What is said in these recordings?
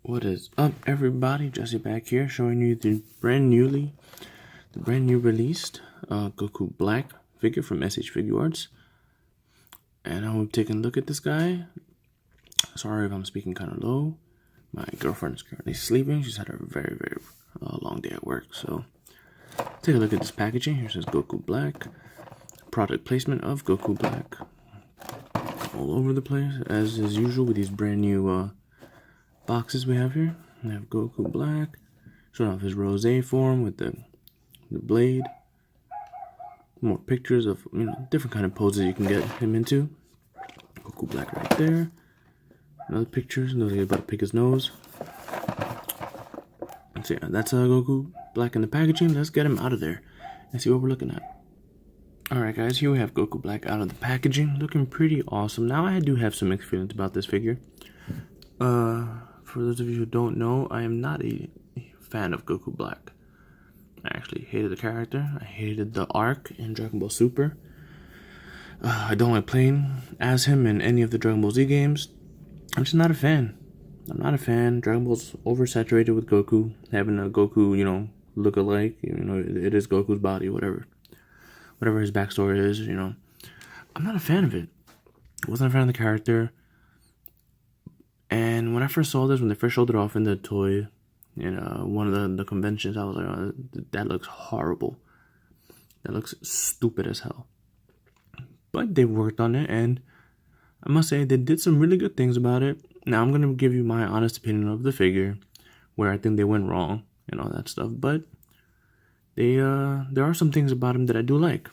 What is up, everybody? Jesse back here, showing you the brand new released Goku Black figure from SH Figuarts. And I'm taking a look at this guy. Sorry if I'm speaking kind of low. My girlfriend is currently sleeping. She's had a very long day at work. So take a look at this packaging. Here says Goku Black. Product placement of Goku Black. All over the place, as is usual with these brand new boxes we have here. We have Goku Black, showing off his rose form with the blade. More pictures of different kind of poses you can get him into. Goku Black right there. Another picture. Looks like he's about to pick his nose. So yeah, that's Goku Black in the packaging. Let's get him out of there and see what we're looking at. Alright guys, here we have Goku Black out of the packaging, looking pretty awesome. Now I do have some mixed feelings about this figure. For those of you who don't know, I am not a fan of Goku Black. I actually hated the character. I hated the arc in Dragon Ball Super. I don't like playing as him in any of the Dragon Ball Z games. I'm just not a fan. I'm not a fan. Dragon Ball's oversaturated with Goku. Having a Goku, look alike. It is Goku's body, whatever his backstory is, I'm not a fan of it. I wasn't a fan of the character. And when I first saw this, when they first showed it off in the toy, one of the conventions, I was like, oh, that looks horrible. That looks stupid as hell. But they worked on it, and I must say, they did some really good things about it. Now, I'm going to give you my honest opinion of the figure, where I think they went wrong, and all that stuff, but there are some things about him that I do like.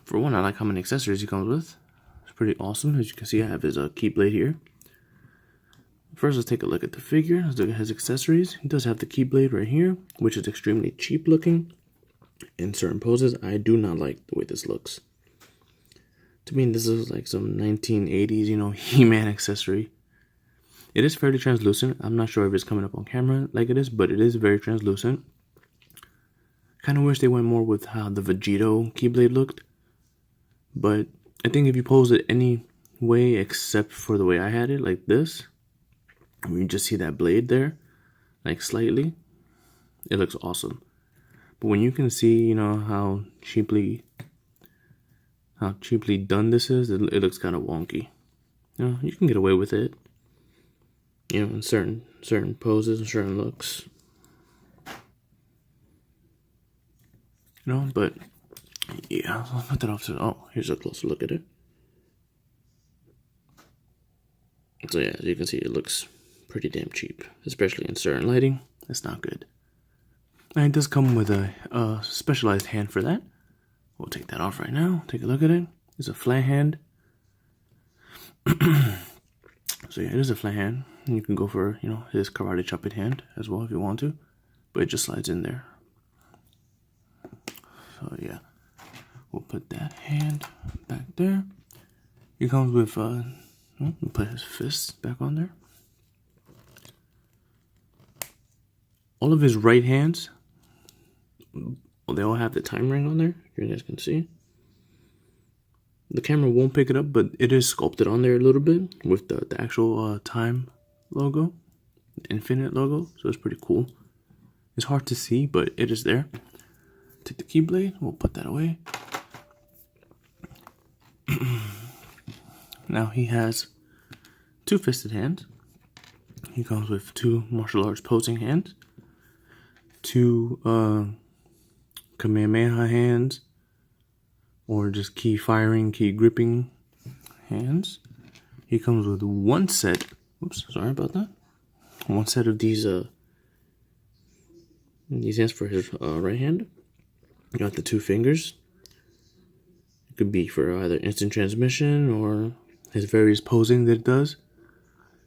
For one, I like how many accessories he comes with. It's pretty awesome. As you can see, I have his Keyblade here. First, let's take a look at the figure. Let's look at his accessories. He does have the Keyblade right here, which is extremely cheap looking. In certain poses, I do not like the way this looks. To me, this is like some 1980s, He-Man accessory. It is fairly translucent. I'm not sure if it's coming up on camera like it is, but it is very translucent. Kind of wish they went more with how the Vegito Keyblade looked. But I think if you pose it any way except for the way I had it, like this, you just see that blade there, like slightly, it looks awesome. But when you can see, how cheaply done this is, it looks kind of wonky. You can get away with it, in certain poses and certain looks. But yeah, I'll put that off to. Oh, here's a closer look at it. So yeah, as you can see, it looks pretty damn cheap, especially in certain lighting. That's not good. And it does come with a specialized hand for that. We'll take that off right now. Take a look at it. It's a flat hand. So yeah, it is a flat hand. And you can go for his karate chopping hand as well if you want to, but it just slides in there. So yeah, we'll put that hand back there. He comes with, we'll put his fists back on there. All of his right hands, they all have the time ring on there, you guys can see. The camera won't pick it up, but it is sculpted on there a little bit with the actual time logo, the infinite logo, so it's pretty cool. It's hard to see, but it is there. Take the Keyblade, we'll put that away. Now he has two fisted hands. He comes with two martial arts posing hands, two Kamehameha hands, or just key firing, key gripping hands. He comes with one set, oops, sorry about that. One set of these hands for his right hand. You got the two fingers. It could be for either instant transmission or his various posing that it does.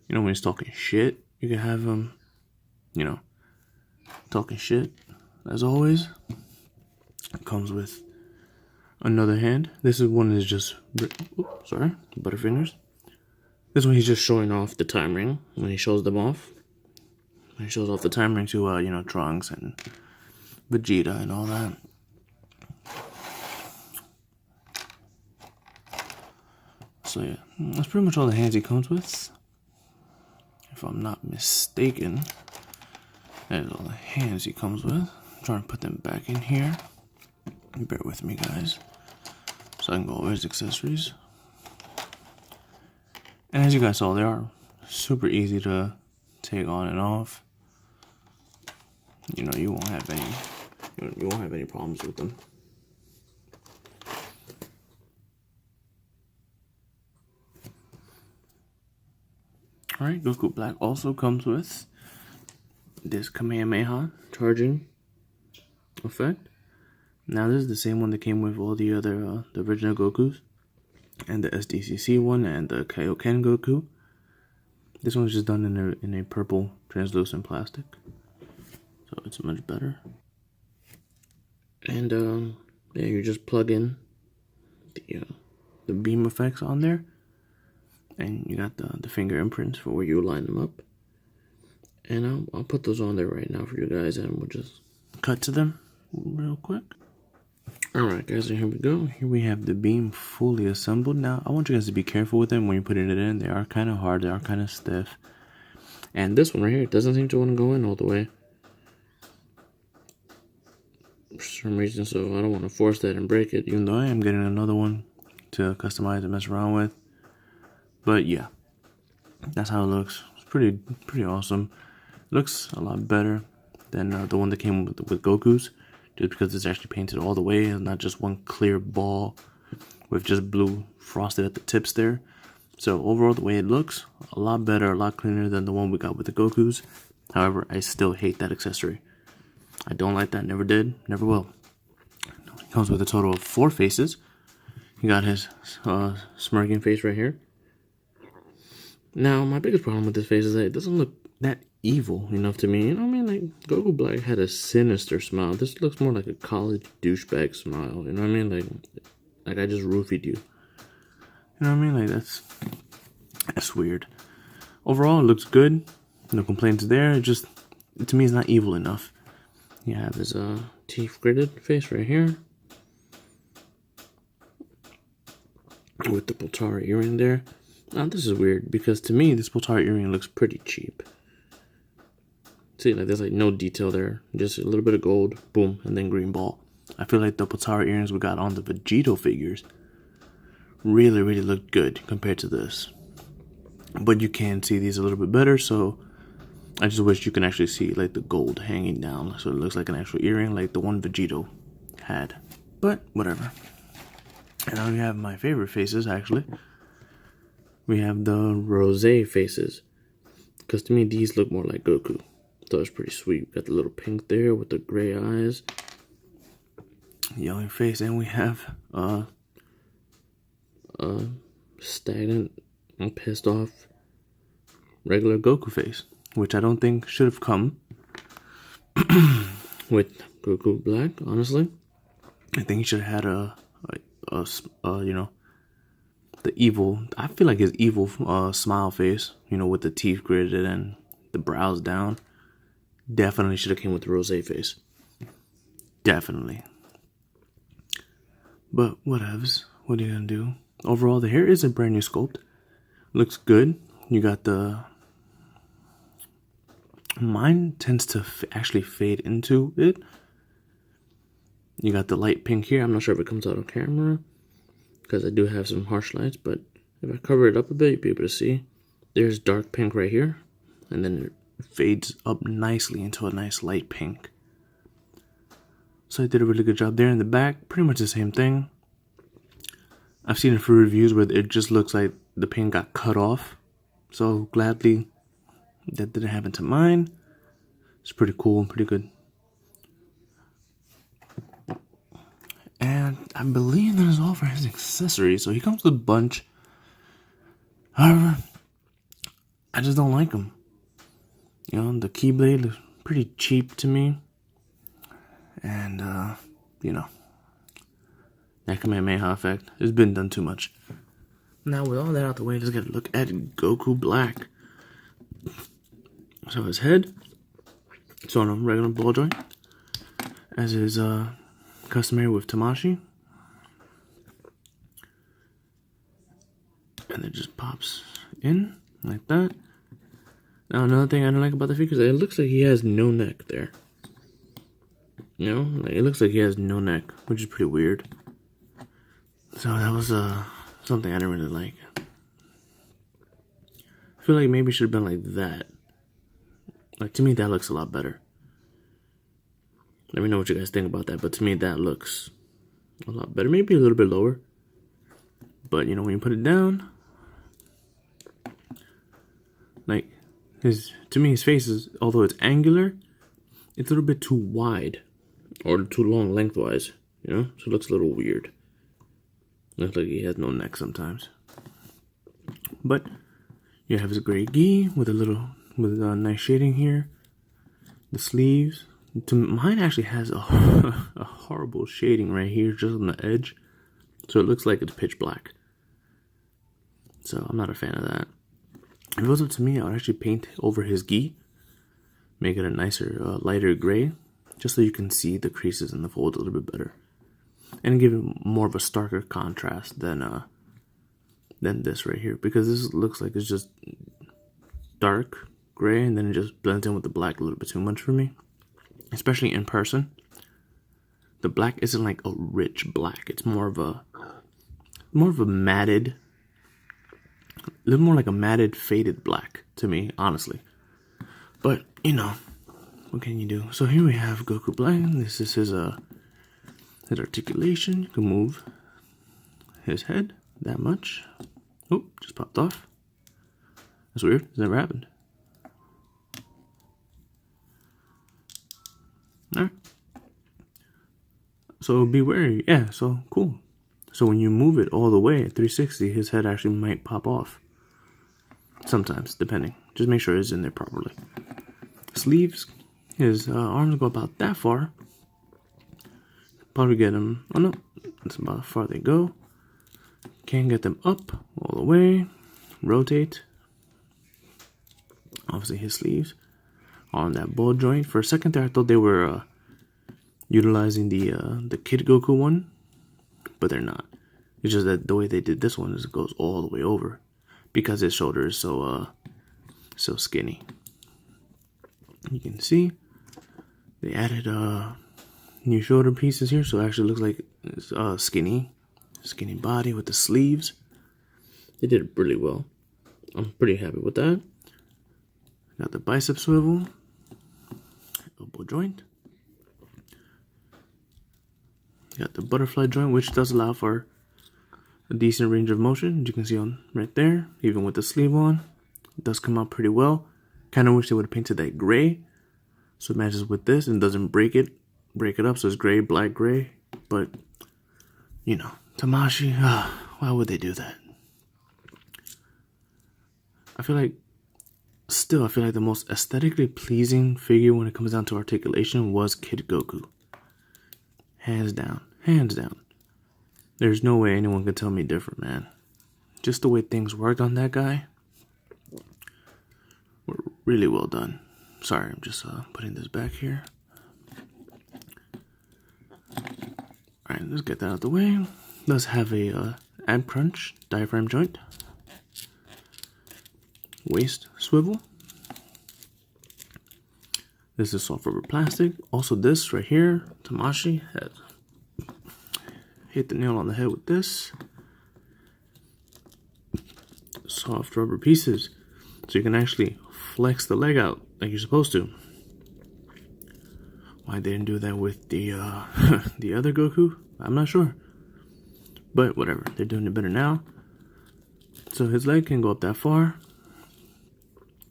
When he's talking shit, you can have him, talking shit as always. It comes with another hand. This one is just, butterfingers. This one he's just showing off the time ring when he shows them off. When he shows off the time ring to, Trunks and Vegeta and all that. So yeah, that's pretty much all the hands he comes with. if I'm not mistaken. There's all the hands he comes with. I'm trying to put them back in here. Bear with me, guys, so I can go over his accessories. And as you guys saw, they are super easy to take on and off. You know, you won't have any problems with them. Alright, Goku Black also comes with this Kamehameha Charging effect. Now this is the same one that came with all the other, the original Gokus. And the SDCC one and the Kaioken Goku. This one's just done in a purple translucent plastic. So it's much better. And yeah, you just plug in the beam effects on there. And you got the finger imprints for where you line them up. And I'll put those on there right now for you guys, and we'll just cut to them real quick. Alright guys, so here we go. Here we have the beam fully assembled. Now, I want you guys to be careful with them when you're putting it in. They are kind of hard, they are kind of stiff. And this one right here, it doesn't seem to want to go in all the way. For some reason, so I don't want to force that and break it, even though I am getting another one to customize and mess around with. But yeah, that's how it looks. It's pretty awesome. Looks a lot better than the one that came with Goku's, just because it's actually painted all the way and not just one clear ball with just blue frosted at the tips there. So overall, the way it looks, a lot better, a lot cleaner than the one we got with the Goku's. However, I still hate that accessory. I don't like that, never did, never will. It comes with a total of 4 faces. You got his smirking face right here. Now, my biggest problem with this face is that it doesn't look that evil enough to me. You know what I mean? Like, Goku Black had a sinister smile. This looks more like a college douchebag smile. You know what I mean? Like I just roofied you. You know what I mean? Like, that's weird. Overall, it looks good. No complaints there. It just, to me, it's not evil enough. You have his teeth gritted face right here. With the Potara earring there. Now, this is weird, because to me, this Potara earring looks pretty cheap. See, like, there's like no detail there. Just a little bit of gold, boom, and then green ball. I feel like the Potara earrings we got on the Vegito figures really looked good compared to this. But you can see these a little bit better, so I just wish you can actually see like the gold hanging down, so it looks like an actual earring like the one Vegito had. But whatever. And now we have my favorite faces, actually. We have the rosé faces, because to me these look more like Goku. So it's pretty sweet. Got the little pink there with the gray eyes, yellow face, and we have stagnant and pissed off regular Goku face, which I don't think should have come with Goku Black. Honestly, I think he should have had you know, the evil, I feel like his evil smile face, you know, with the teeth gritted and the brows down, definitely should have came with the rosé face. Definitely. But whatevs. What are you gonna do? Overall, the hair is a brand new sculpt. Looks good. You got the... Mine tends to actually fade into it. You got the light pink here. I'm not sure if it comes out on camera, because I do have some harsh lights, but if I cover it up a bit, you'll be able to see. There's dark pink right here, and then it fades up nicely into a nice light pink. So I did a really good job there. In the back, pretty much the same thing. I've seen a few reviews where it just looks like the pink got cut off. So gladly that didn't happen to mine. It's pretty cool and pretty good. And I believe that is all for his accessories. So he comes with a bunch. However, I just don't like them. You know, the Keyblade looks pretty cheap to me. And, you know, that Kamehameha effect has been done too much. Now, with all that out the way, let's get a look at Goku Black. So his head, it's on a regular ball joint, as is customary with Tamashi. And it just pops in like that. Now, another thing I don't like about the figure is that it looks like he has no neck there. You know, like, it looks like he has no neck, which is pretty weird. So that was something I didn't really like. I feel like maybe it should have been like that. Like, to me, that looks a lot better. Let me know what you guys think about that, but to me, that looks a lot better. Maybe a little bit lower. But, you know, when you put it down, like, to me, his face is, although it's angular, it's a little bit too wide. Or too long lengthwise, you know? So it looks a little weird. Looks like he has no neck sometimes. But you have his gray gi with a nice shading here. The sleeves. Mine actually has a horrible shading right here, just on the edge. So it looks like it's pitch black. So I'm not a fan of that. If it was up to me, I would actually paint over his gi. Make it a nicer, lighter gray. Just so you can see the creases and the folds a little bit better. And give it more of a starker contrast than this right here. Because this looks like it's just dark gray, and then it just blends in with the black a little bit too much for me. Especially in person. The black isn't like a rich black. It's more of a matted, a little more like a matted, faded black to me, honestly. But, you know, what can you do? So here we have Goku Black. This is his articulation. You can move his head that much. Oh, just popped off. That's weird. It's never happened. Alright. So be wary. Yeah, so cool. So when you move it all the way at 360, his head actually might pop off. Sometimes, depending. Just make sure it's in there properly. Sleeves. His arms go about that far. Probably get them. Oh no, that's about how far they go. Can't get them up all the way. Rotate. Obviously, his sleeves on that ball joint. For a second there, I thought they were utilizing the Kid Goku one, but they're not. It's just that the way they did this one is it goes all the way over because his shoulder is so skinny. You can see they added new shoulder pieces here, so it actually looks like it's skinny body with the sleeves. They did it really well. I'm pretty happy with that. Got the bicep swivel, elbow joint. Got the butterfly joint, which does allow for a decent range of motion. As you can see on right there, even with the sleeve on, it does come out pretty well. Kind of wish they would have painted that gray, so it matches with this and doesn't break it up. So it's gray, black, gray. But you know, Tamashii, why would they do that? I feel like the most aesthetically pleasing figure when it comes down to articulation was Kid Goku. Hands down. There's no way anyone can tell me different, man. Just the way things worked on that guy were really well done. Sorry, I'm just putting this back here. Alright, let's get that out of the way. Does have a ab crunch, diaphragm joint. Waist swivel. This is soft rubber plastic. Also this right here, Tamashii has hit the nail on the head with this. Soft rubber pieces. So you can actually flex the leg out like you're supposed to. Why they didn't do that with the the other Goku, I'm not sure. But whatever, they're doing it better now. So his leg can go up that far.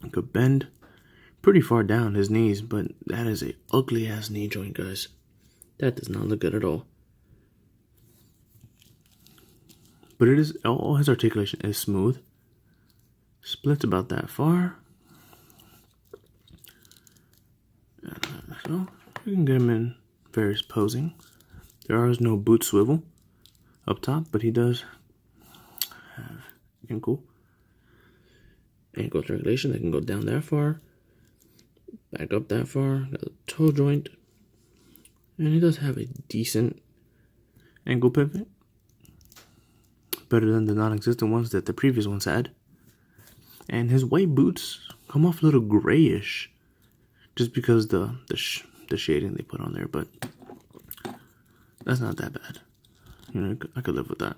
It could bend pretty far down his knees, but that is a ugly ass knee joint, guys. That does not look good at all. But it is, all his articulation is smooth. Splits about that far. So you can get him in various posing. There is no boot swivel up top, but he does have ankle articulation that can go down that far, back up that far. Got a toe joint, and he does have a decent ankle pivot, better than the non-existent ones that the previous ones had. And his white boots come off a little grayish, just because the shading they put on there. But that's not that bad. You know, I could live with that.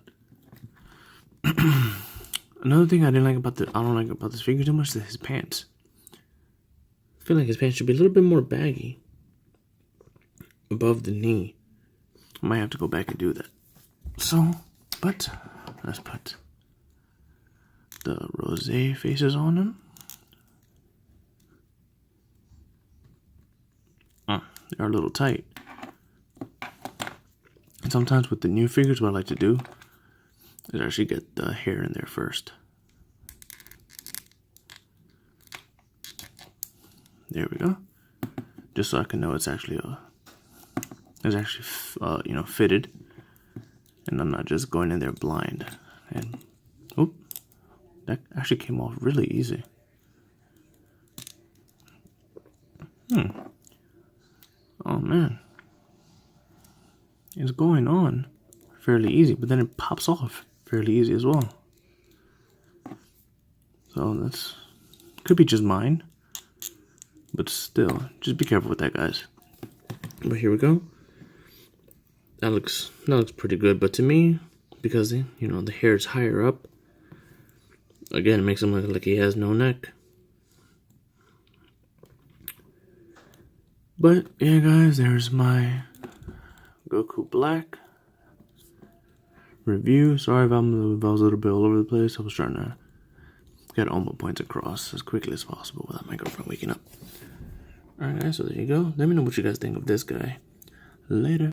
Another thing I don't like about this figure too much is his pants. I feel like his pants should be a little bit more baggy above the knee. I might have to go back and do that. So, but let's put the rosé faces on him. They're a little tight. And sometimes with the new figures, what I like to do is actually get the hair in there first. There we go. Just so I can know it's actually fitted, and I'm not just going in there blind. And oop, that actually came off really easy. Oh man, it's going on fairly easy, but then it pops off fairly easy as well. So that's could be just mine, but still, just be careful with that, guys. But here we go. That looks pretty good, but to me, because the hair is higher up, again, it makes him look like he has no neck. But yeah, guys, there's my Goku Black review. Sorry if I was a little bit all over the place. I was trying to get all my points across as quickly as possible without my girlfriend waking up. Alright, guys, so there you go. Let me know what you guys think of this guy. Later.